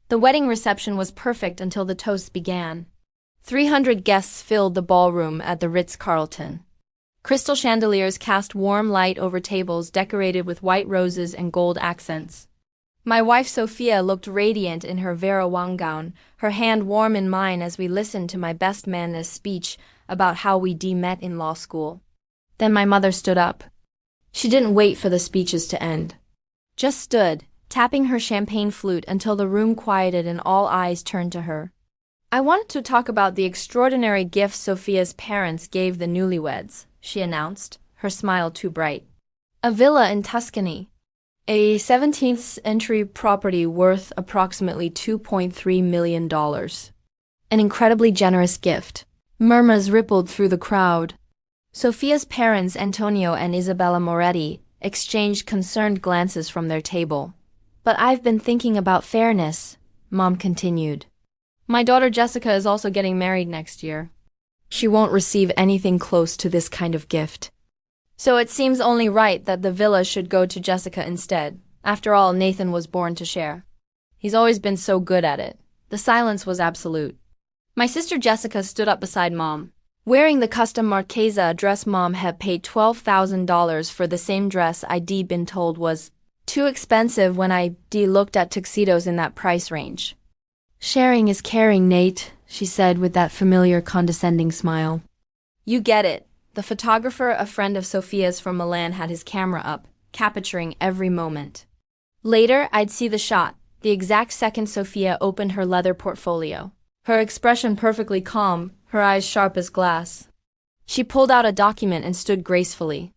The wedding reception was perfect until the toast began. 300 guests filled the ballroom at the Ritz-Carlton. Crystal chandeliers cast warm light over tables decorated with white roses and gold accents. My wife Sophia looked radiant in her Vera Wang gown, her hand warm in mine as we listened to my best man's speech about how we met in law school. Then my mother stood up. She didn't wait for the speeches to end. Just stood, tapping her champagne flute until the room quieted and all eyes turned to her. I wanted to talk about the extraordinary gift Sophia's parents gave the newlyweds, she announced, her smile too bright. A villa in Tuscany. A 17th-century property worth approximately $2.3 million. An incredibly generous gift. Murmurs rippled through the crowd. Sophia's parents, Antonio and Isabella Moretti, exchanged concerned glances from their table. But I've been thinking about fairness, Mom continued. My daughter Jessica is also getting married next year. She won't receive anything close to this kind of gift. So it seems only right that the villa should go to Jessica instead. After all, Nathan was born to share. He's always been so good at it. The silence was absolute. My sister Jessica stood up beside Mom. Wearing the custom Marchesa dress, Mom had paid $12,000 for the same dress I'd been told was too expensive when I looked at tuxedos in that price range. Sharing is caring, Nate, she said with that familiar condescending smile. You get it. The photographer, a friend of Sophia's from Milan, had his camera up, capturing every moment. Later, I'd see the shot, the exact second Sophia opened her leather portfolio. Her expression perfectly calm, her eyes sharp as glass. She pulled out a document and stood gracefully.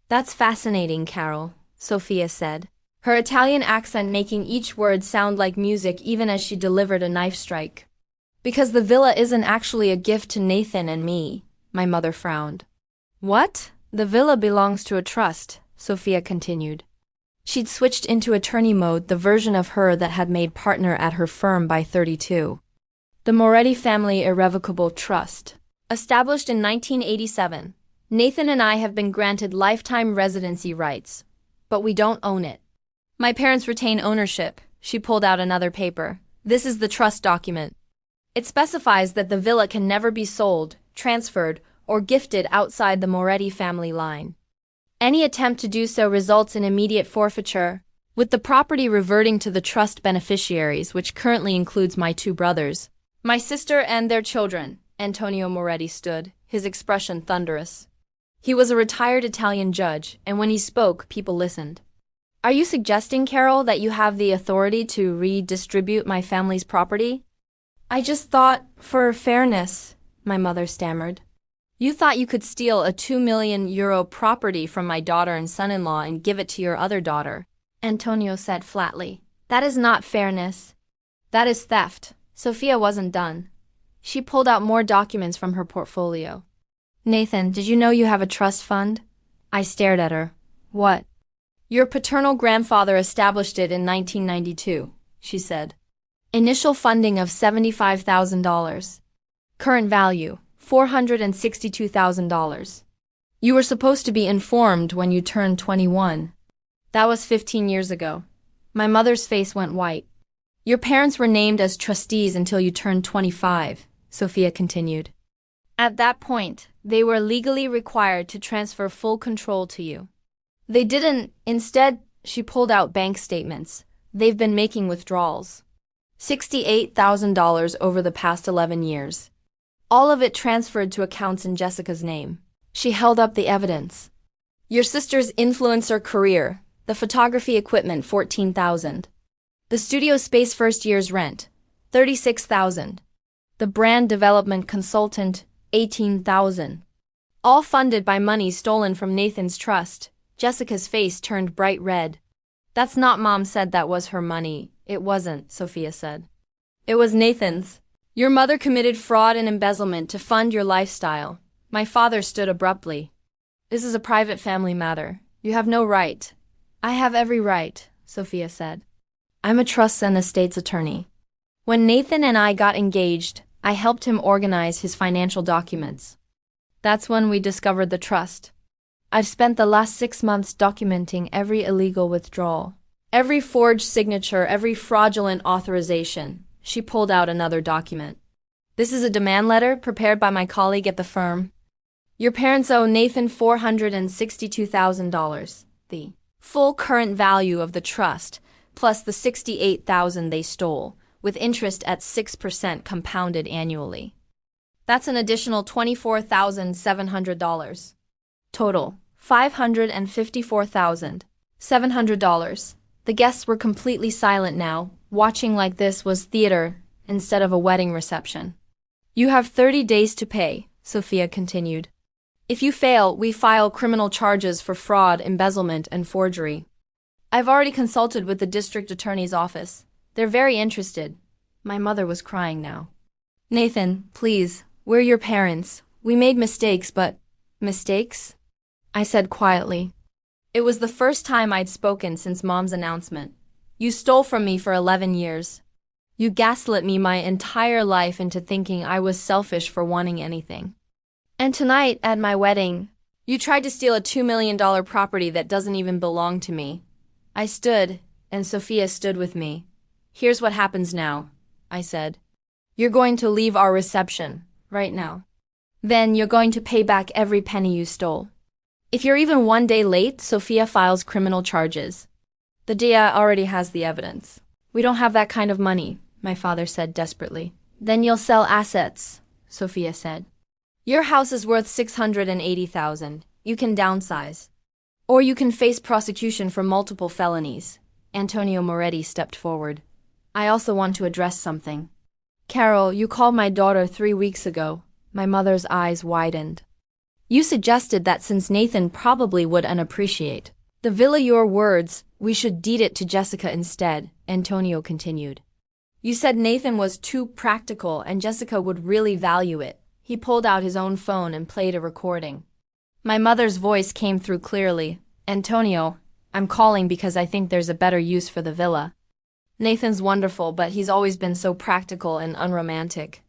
That's fascinating, Carol, Sophia said, her Italian accent making each word sound like music even as she delivered a knife strike. Because the villa isn't actually a gift to Nathan and me, my mother frowned. What? The villa belongs to a trust, Sophia continued. She'd switched into attorney mode, the version of her that had made partner at her firm by 32. The Moretti Family Irrevocable Trust. Established in 1987, Nathan and I have been granted lifetime residency rights, but we don't own it. My parents retain ownership. She pulled out another paper. This is the trust document. It specifies that the villa can never be sold, transferred, or gifted outside the Moretti family line. Any attempt to do so results in immediate forfeiture, with the property reverting to the trust beneficiaries, which currently includes my two brothers, my sister and their children. Antonio Moretti stood, his expression thunderous. He was a retired Italian judge, and when he spoke, people listened. Are you suggesting, Carol, that you have the authority to redistribute my family's property? I just thought, for fairness, my mother stammered. You thought you could steal a €2 million property from my daughter and son-in-law and give it to your other daughter, Antonio said flatly. That is not fairness. That is theft. Sophia wasn't done. She pulled out more documents from her portfolio. Nathan, did you know you have a trust fund? I stared at her. What? Your paternal grandfather established it in 1992, she said. Initial funding of $75,000. Current value, $462,000. You were supposed to be informed when you turned 21. That was 15 years ago. My mother's face went white. Your parents were named as trustees until you turned 25, Sophia continued. At that point, they were legally required to transfer full control to you. They didn't. Instead, she pulled out bank statements. They've been making withdrawals. $68,000 over the past 11 years. All of it transferred to accounts in Jessica's name. She held up the evidence. Your sister's influencer career, the photography equipment, $14,000. The studio space first year's rent, $36,000. The brand development consultant, $18,000. All funded by money stolen from Nathan's trust. Jessica's face turned bright red. That's not Mom said that was her money. It wasn't, Sophia said. It was Nathan's. Your mother committed fraud and embezzlement to fund your lifestyle. My father stood abruptly. This is a private family matter. You have no right. I have every right, Sophia said. I'm a trusts and estates attorney. When Nathan and I got engaged, I helped him organize his financial documents. That's when we discovered the trust. I've spent the last 6 months documenting every illegal withdrawal. Every forged signature, every fraudulent authorization. She pulled out another document. This is a demand letter prepared by my colleague at the firm. Your parents owe Nathan $462,000, the full current value of the trust, plus the $68,000 they stole, with interest at 6% compounded annually. That's an additional $24,700. Total, $554,700. The guests were completely silent now. Watching like this was theater instead of a wedding reception. You have 30 days to pay, Sophia continued. If you fail, we file criminal charges for fraud, embezzlement, and forgery. I've already consulted with the district attorney's office. They're very interested. My mother was crying now. Nathan, please, we're your parents. We made mistakes, but... Mistakes? I said quietly. It was the first time I'd spoken since Mom's announcement. You stole from me for 11 years. You gaslit me my entire life into thinking I was selfish for wanting anything. And tonight, at my wedding, you tried to steal a $2 million property that doesn't even belong to me. I stood, and Sophia stood with me. Here's what happens now, I said. You're going to leave our reception, right now. Then you're going to pay back every penny you stole. If you're even one day late, Sophia files criminal charges. The DA already has the evidence. We don't have that kind of money, my father said desperately. Then you'll sell assets, Sophia said. Your house is worth $680,000. You can downsize. Or you can face prosecution for multiple felonies. Antonio Moretti stepped forward. I also want to address something. Carol, you called my daughter 3 weeks ago. My mother's eyes widened. You suggested that since Nathan probably would unappreciate the villa, your words, we should deed it to Jessica instead, Antonio continued. You said Nathan was too practical and Jessica would really value it. He pulled out his own phone and played a recording. My mother's voice came through clearly. Antonio, I'm calling because I think there's a better use for the villa. Nathan's wonderful, but he's always been so practical and unromantic.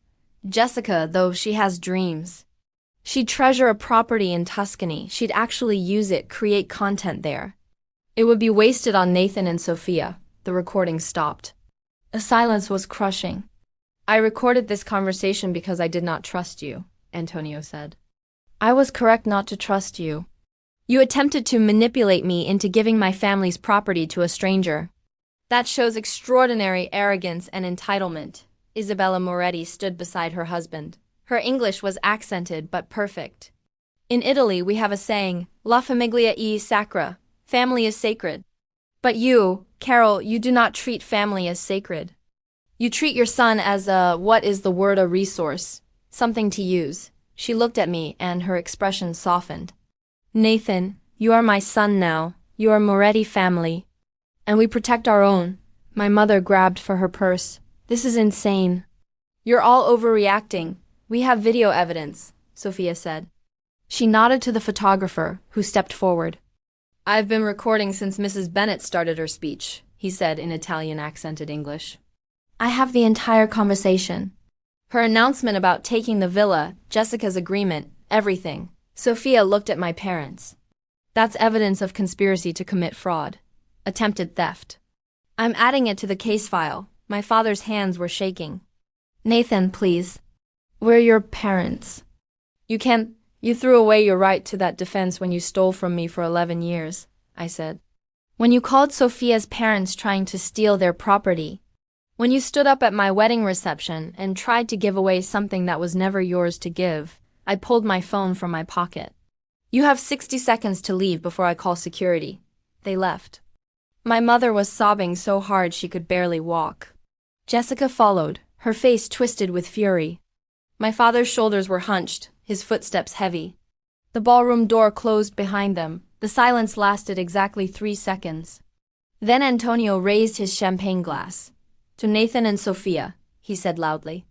Jessica, though, she has dreams. She'd treasure a property in Tuscany. She'd actually use it, create content there. It would be wasted on Nathan and Sophia. The recording stopped. A silence was crushing. I recorded this conversation because I did not trust you, Antonio said. I was correct not to trust you. You attempted to manipulate me into giving my family's property to a stranger. That shows extraordinary arrogance and entitlement. Isabella Moretti stood beside her husband. Her English was accented but perfect. In Italy, we have a saying, La famiglia è sacra, family is sacred. But you, Carol, you do not treat family as sacred. You treat your son as a resource, something to use. She looked at me and her expression softened. Nathan, you are my son now. You are Moretti family. And we protect our own. My mother grabbed for her purse. This is insane. You're all overreacting. We have video evidence, Sophia said. She nodded to the photographer, who stepped forward. I've been recording since Mrs. Bennet started her speech, he said in Italian accented English. I have the entire conversation. Her announcement about taking the villa, Jessica's agreement, everything. Sophia looked at my parents. That's evidence of conspiracy to commit fraud. Attempted theft. I'm adding it to the case file. My father's hands were shaking. Nathan, please. We're your parents. You threw away your right to that defense when you stole from me for 11 years, I said. When you called Sophia's parents trying to steal their property. When you stood up at my wedding reception and tried to give away something that was never yours to give, I pulled my phone from my pocket. You have 60 seconds to leave before I call security. They left. My mother was sobbing so hard she could barely walk. Jessica followed, her face twisted with fury. My father's shoulders were hunched, his footsteps heavy. The ballroom door closed behind them. The silence lasted exactly 3 seconds. Then Antonio raised his champagne glass. To Nathan and Sophia, he said loudly.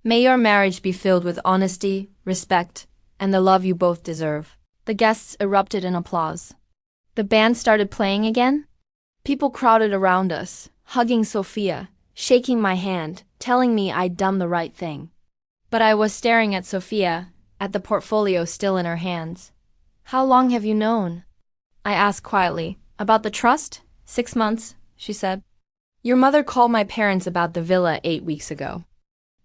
May your marriage be filled with honesty, respect, and the love you both deserve. The guests erupted in applause. The band started playing again. People crowded around us, hugging Sophia, shaking my hand, telling me I'd done the right thing. But I was staring at Sophia, at the portfolio still in her hands. How long have you known? I asked quietly. About the trust? 6 months, she said. Your mother called my parents about the villa 8 weeks ago.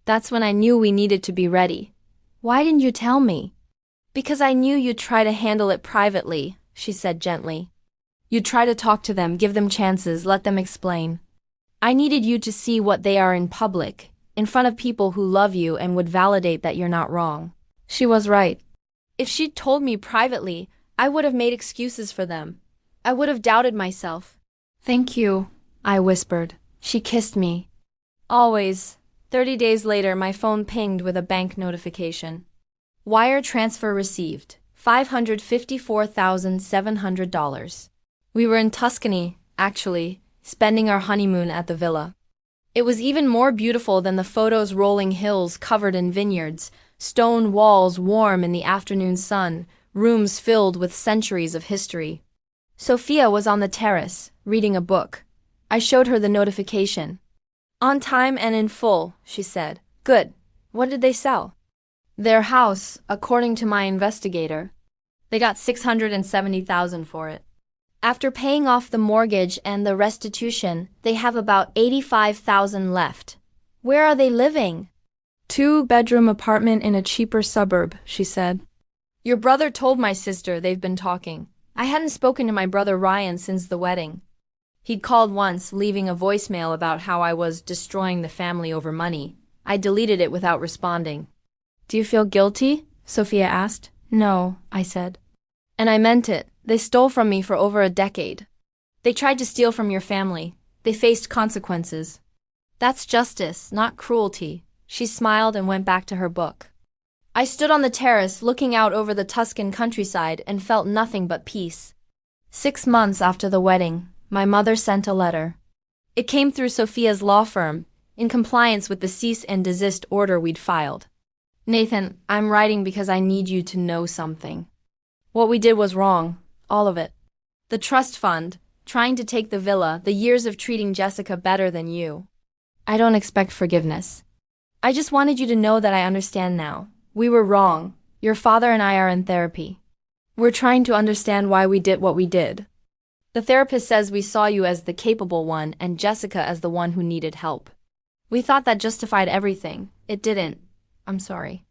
That's when I knew we needed to be ready. Why didn't you tell me? Because I knew you'd try to handle it privately, she said gently. You'd try to talk to them, give them chances, let them explain. I needed you to see what they are in public, in front of people who love you and would validate that you're not wrong. She was right. If she'd told me privately, I would have made excuses for them. I would have doubted myself. Thank you, I whispered. She kissed me. Always. 30 days later, my phone pinged with a bank notification. Wire transfer received. $554,700. We were in Tuscany, actually, spending our honeymoon at the villa. It was even more beautiful than the photos, rolling hills covered in vineyards, stone walls warm in the afternoon sun, rooms filled with centuries of history. Sophia was on the terrace, reading a book. I showed her the notification. On time and in full, she said. Good. What did they sell? Their house, according to my investigator. They got $670,000 for it. After paying off the mortgage and the restitution, they have about $85,000 left. Where are they living? 2-bedroom apartment in a cheaper suburb, she said. Your brother told my sister they've been talking. I hadn't spoken to my brother Ryan since the wedding. He'd called once, leaving a voicemail about how I was destroying the family over money. I deleted it without responding. Do you feel guilty? Sophia asked. No, I said. And I meant it. They stole from me for over a decade. They tried to steal from your family. They faced consequences. That's justice, not cruelty. She smiled and went back to her book. I stood on the terrace, looking out over the Tuscan countryside, and felt nothing but peace. 6 months after the wedding, my mother sent a letter. It came through Sophia's law firm, in compliance with the cease and desist order we'd filed. Nathan, I'm writing because I need you to know something. What we did was wrong. All of it. The trust fund, trying to take the villa, the years of treating Jessica better than you. I don't expect forgiveness. I just wanted you to know that I understand now. We were wrong. Your father and I are in therapy. We're trying to understand why we did what we did. The therapist says we saw you as the capable one and Jessica as the one who needed help. We thought that justified everything. It didn't. I'm sorry.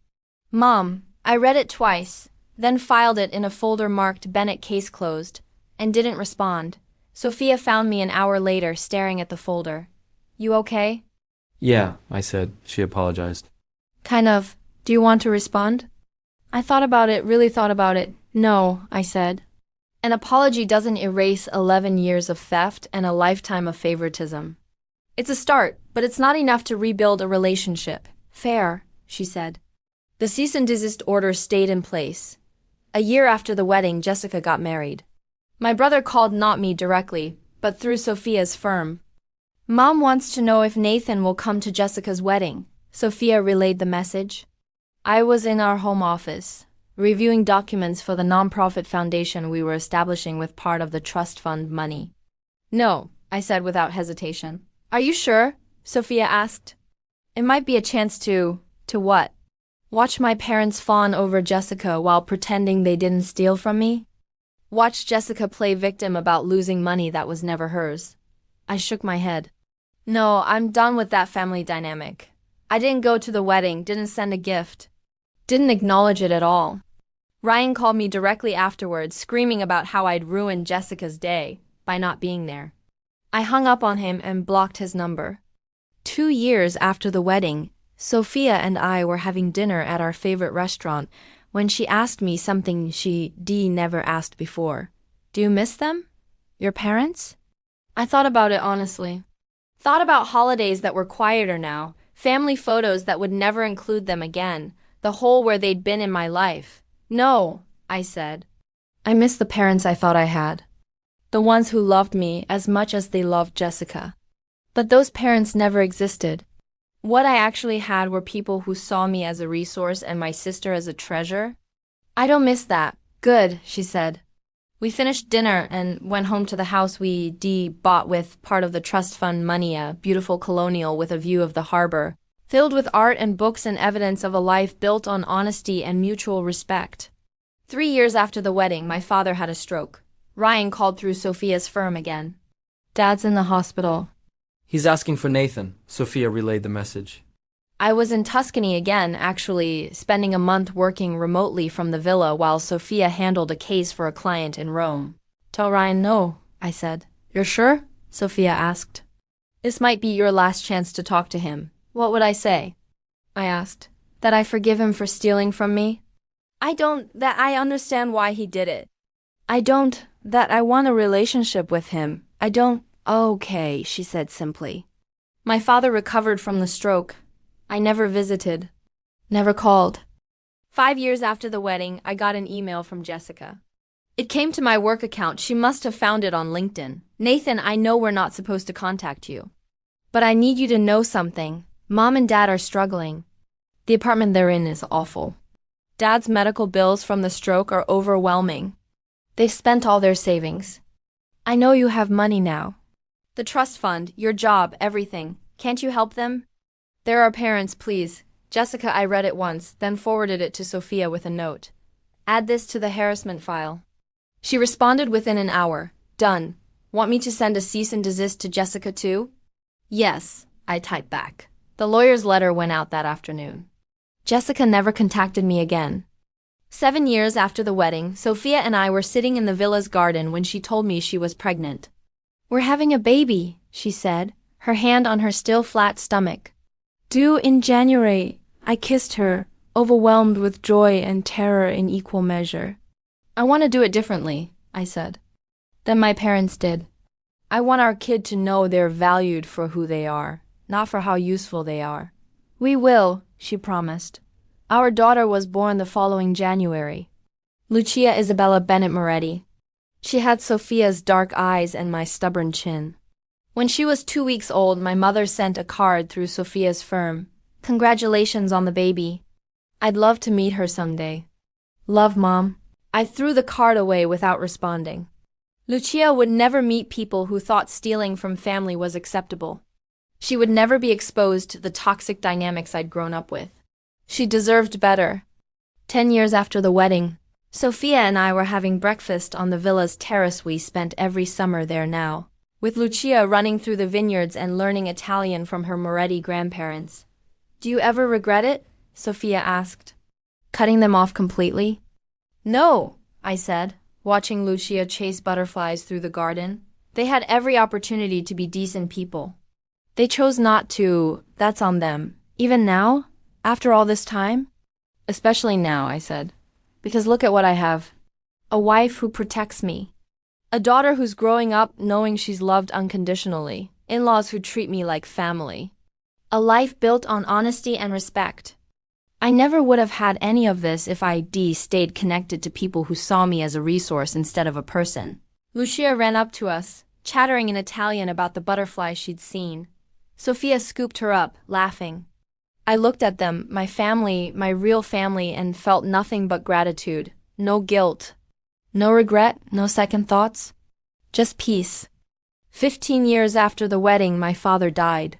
Mom, I read it twice, then filed it in a folder marked Bennett case closed, and didn't respond. Sophia found me an hour later staring at the folder. You okay? Yeah, I said. She apologized. Kind of. Do you want to respond? I thought about it, really thought about it. No, I said. An apology doesn't erase 11 years of theft and a lifetime of favoritism. It's a start, but it's not enough to rebuild a relationship. Fair, she said. The cease and desist order stayed in place. A year after the wedding, Jessica got married. My brother called, not me directly, but through Sophia's firm. Mom wants to know if Nathan will come to Jessica's wedding. Sophia relayed the message. I was in our home office, reviewing documents for the nonprofit foundation we were establishing with part of the trust fund money. No, I said without hesitation. Are you sure? Sophia asked. It might be a chance to what? Watch my parents fawn over Jessica while pretending they didn't steal from me? Watch Jessica play victim about losing money that was never hers. I shook my head. No, I'm done with that family dynamic. I didn't go to the wedding, didn't send a gift. Didn't acknowledge it at all. Ryan called me directly afterwards, screaming about how I'd ruined Jessica's day by not being there. I hung up on him and blocked his number. 2 years after the wedding, Sophia and I were having dinner at our favorite restaurant when she asked me something she never asked before. Do you miss them? Your parents? I thought about it honestly. Thought about holidays that were quieter now, family photos that would never include them again, the hole where they'd been in my life. No, I said. I miss the parents I thought I had. The ones who loved me as much as they loved Jessica. But those parents never existed. What I actually had were people who saw me as a resource and my sister as a treasure. I don't miss that. Good, she said. We finished dinner and went home to the house we bought with part of the trust fund money, a beautiful colonial with a view of the harbor, filled with art and books and evidence of a life built on honesty and mutual respect. 3 years after the wedding, my father had a stroke. Ryan called through Sophia's firm again. Dad's in the hospital. He's asking for Nathan, Sophia relayed the message. I was in Tuscany again, actually, spending a month working remotely from the villa while Sophia handled a case for a client in Rome. Tell Ryan no, I said. You're sure? Sophia asked. This might be your last chance to talk to him. What would I say? I asked. That I forgive him for stealing from me? That I understand why he did it. That I want a relationship with him. Okay, she said simply. My father recovered from the stroke. I never visited. Never called. 5 years after the wedding, I got an email from Jessica. It came to my work account. She must have found it on LinkedIn. Nathan, I know we're not supposed to contact you. But I need you to know something. Mom and Dad are struggling. The apartment they're in is awful. Dad's medical bills from the stroke are overwhelming. They've spent all their savings. I know you have money now. The trust fund, your job, everything. Can't you help them? They're our parents, please. Jessica, I read it once, then forwarded it to Sophia with a note. Add this to the harassment file. She responded within an hour. Done. Want me to send a cease and desist to Jessica too? Yes, I typed back. The lawyer's letter went out that afternoon. Jessica never contacted me again. 7 years after the wedding, Sophia and I were sitting in the villa's garden when she told me she was pregnant. We're having a baby, she said, her hand on her still flat stomach. Due in January, I kissed her, overwhelmed with joy and terror in equal measure. I want to do it differently, I said, than my parents did. I want our kid to know they're valued for who they are, not for how useful they are. We will, she promised. Our daughter was born the following January. Lucia Isabella Bennett Moretti. She had Sophia's dark eyes and my stubborn chin. When she was 2 weeks old, my mother sent a card through Sophia's firm. Congratulations on the baby. I'd love to meet her someday. Love, Mom. I threw the card away without responding. Lucia would never meet people who thought stealing from family was acceptable. She would never be exposed to the toxic dynamics I'd grown up with. She deserved better. 10 years after the wedding, Sophia and I were having breakfast on the villa's terrace. We spent every summer there now, with Lucia running through the vineyards and learning Italian from her Moretti grandparents. Do you ever regret it? Sophia asked. Cutting them off completely? No, I said, watching Lucia chase butterflies through the garden. They had every opportunity to be decent people. They chose not to. That's on them. Even now? After all this time? Especially now, I said. Because look at what I have. A wife who protects me. A daughter who's growing up knowing she's loved unconditionally. In-laws who treat me like family. A life built on honesty and respect. I never would have had any of this if I stayed connected to people who saw me as a resource instead of a person. Lucia ran up to us, chattering in Italian about the butterflies she'd seen. Sophia scooped her up, laughing. I looked at them, my family, my real family, and felt nothing but gratitude. No guilt. No regret, no second thoughts. Just peace. 15 years after the wedding, my father died.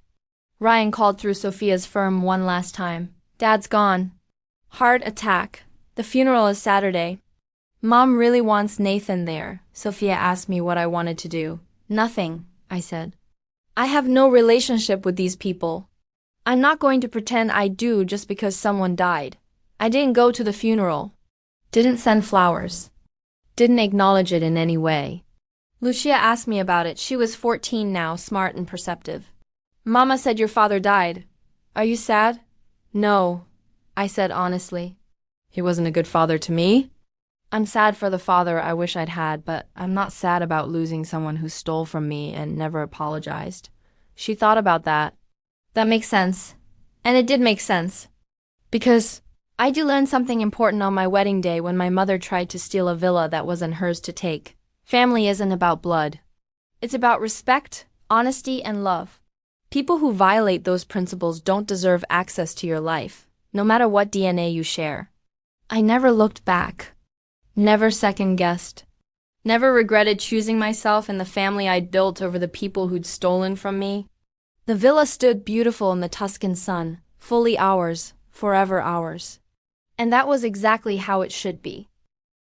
Ryan called through Sophia's firm one last time. Dad's gone. Heart attack. The funeral is Saturday. Mom really wants Nathan there. Sophia asked me what I wanted to do. Nothing, I said. I have no relationship with these people. I'm not going to pretend I do just because someone died. I didn't go to the funeral. Didn't send flowers. Didn't acknowledge it in any way. Lucia asked me about it. She was 14 now, smart and perceptive. Mama said your father died. Are you sad? No, I said honestly. He wasn't a good father to me. I'm sad for the father I wish I'd had, but I'm not sad about losing someone who stole from me and never apologized. She thought about that. That makes sense. And it did make sense. Because I did learn something important on my wedding day when my mother tried to steal a villa that wasn't hers to take. Family isn't about blood. It's about respect, honesty, and love. People who violate those principles don't deserve access to your life, no matter what DNA you share. I never looked back. Never second-guessed. Never regretted choosing myself and the family I'd built over the people who'd stolen from me. The villa stood beautiful in the Tuscan sun, fully ours, forever ours. And that was exactly how it should be.